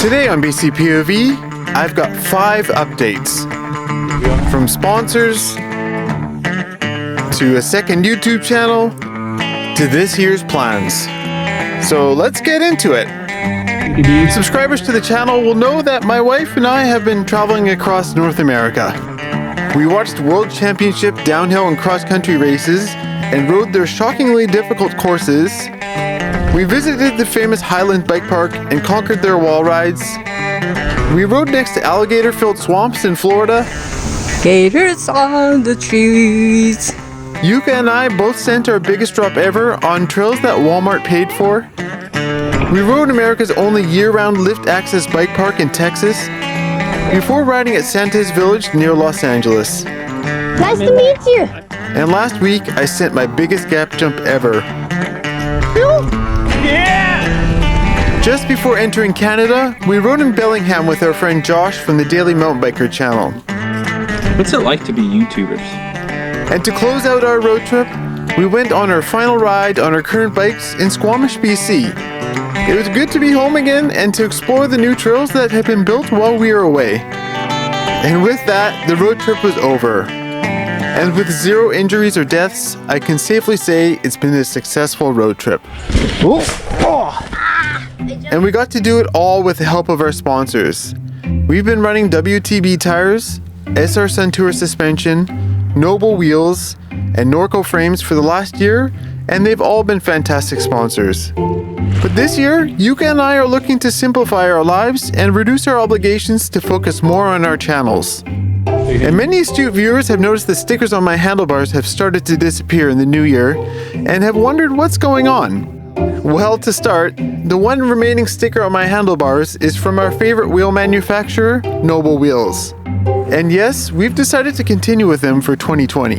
Today on BCpov, I've got 5 updates. From sponsors, to a second YouTube channel, to this year's plans. So let's get into it. Subscribers to the channel will know that my wife and I have been traveling across North America. We watched World Championship downhill and cross-country races and rode their shockingly difficult courses. We visited the famous Highland Bike Park and conquered their wall rides. We rode next to alligator-filled swamps in Florida. Gators on the trees. Yuka and I both sent our biggest drop ever on trails that Walmart paid for. We rode America's only year-round lift-access bike park in Texas before riding at Santa's Village near Los Angeles. Nice to meet you. And last week, I sent my biggest gap jump ever. Yeah! Just before entering Canada, we rode in Bellingham with our friend Josh from the Daily Mountain Biker channel. What's it like to be YouTubers? And to close out our road trip, we went on our final ride on our current bikes in Squamish, BC. It was good to be home again and to explore the new trails that had been built while we were away. And with that, the road trip was over. And with 0 injuries or deaths, I can safely say it's been a successful road trip. And we got to do it all with the help of our sponsors. We've been running WTB tires, SR Suntour suspension, Noble wheels, and Norco frames for the last year, and they've all been fantastic sponsors. But this year, Yuka and I are looking to simplify our lives and reduce our obligations to focus more on our channels. And many astute viewers have noticed the stickers on my handlebars have started to disappear in the new year and have wondered what's going on. Well, to start, the one remaining sticker on my handlebars is from our favorite wheel manufacturer, Noble Wheels. And yes, we've decided to continue with them for 2020.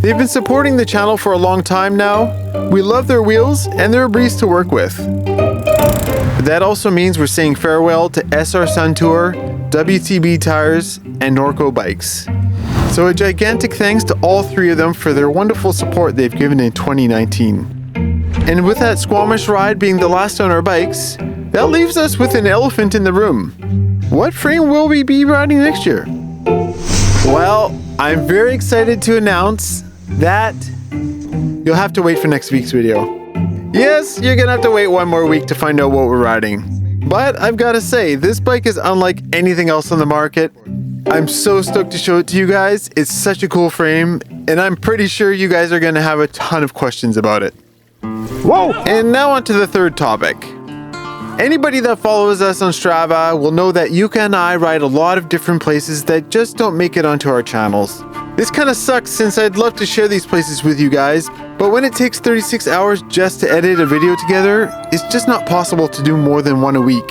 They've been supporting the channel for a long time now. We love their wheels and they're a breeze to work with. But that also means we're saying farewell to SR Suntour, WTB tires, and Norco bikes. So a gigantic thanks to all 3 of them for their wonderful support they've given in 2019. And with that Squamish ride being the last on our bikes, that leaves us with an elephant in the room. What frame will we be riding next year? Well, I'm very excited to announce that you'll have to wait for next week's video. Yes, you're gonna have to wait 1 more week to find out what we're riding. But I've gotta say, this bike is unlike anything else on the market. I'm so stoked to show it to you guys. It's such a cool frame, and I'm pretty sure you guys are gonna have a ton of questions about it. Whoa! And now on to the 3rd topic. Anybody that follows us on Strava will know that Yuka and I ride a lot of different places that just don't make it onto our channels. This kind of sucks since I'd love to share these places with you guys, but when it takes 36 hours just to edit a video together, it's just not possible to do more than 1 a week.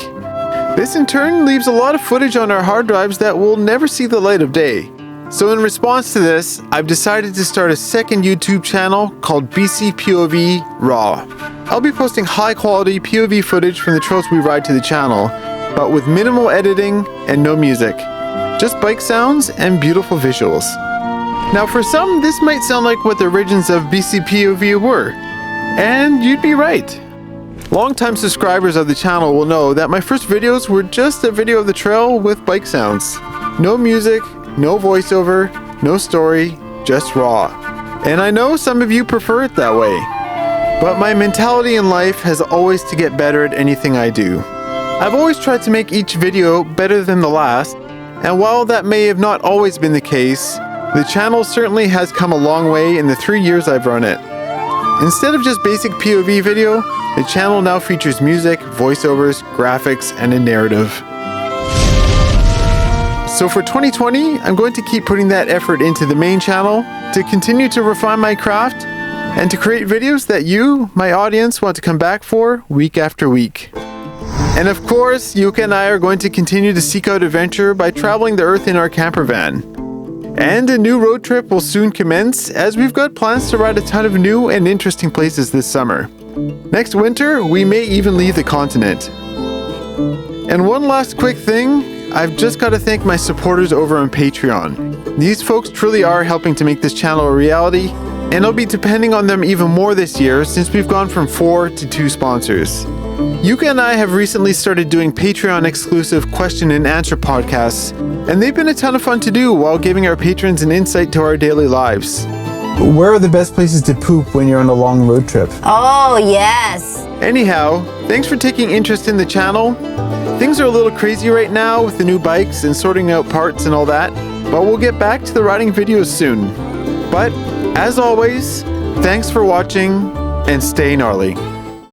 This in turn leaves a lot of footage on our hard drives that will never see the light of day. So in response to this, I've decided to start a second YouTube channel called BCpov Raw. I'll be posting high quality POV footage from the trails we ride to the channel, but with minimal editing and no music. Just bike sounds and beautiful visuals. Now for some, this might sound like what the origins of BCpov were. And you'd be right. Longtime subscribers of the channel will know that my first videos were just a video of the trail with bike sounds. No music, no voiceover, no story, just raw. And I know some of you prefer it that way. But my mentality in life has always to get better at anything I do. I've always tried to make each video better than the last, and while that may have not always been the case, the channel certainly has come a long way in the 3 years I've run it. Instead of just basic POV video, the channel now features music, voiceovers, graphics, and a narrative. So for 2020, I'm going to keep putting that effort into the main channel to continue to refine my craft and to create videos that you, my audience, want to come back for week after week. And of course, Yuka and I are going to continue to seek out adventure by traveling the earth in our camper van. And a new road trip will soon commence as we've got plans to ride a ton of new and interesting places this summer. Next winter, we may even leave the continent. And one last quick thing, I've just got to thank my supporters over on Patreon. These folks truly are helping to make this channel a reality, and I'll be depending on them even more this year since we've gone from 4 to 2 sponsors. Yuka and I have recently started doing Patreon exclusive question and answer podcasts, and they've been a ton of fun to do while giving our patrons an insight to our daily lives. Where are the best places to poop when you're on a long road trip? Oh, yes. Anyhow, thanks for taking interest in the channel. Things are a little crazy right now with the new bikes and sorting out parts and all that, but we'll get back to the riding videos soon. But, as always, thanks for watching and stay gnarly.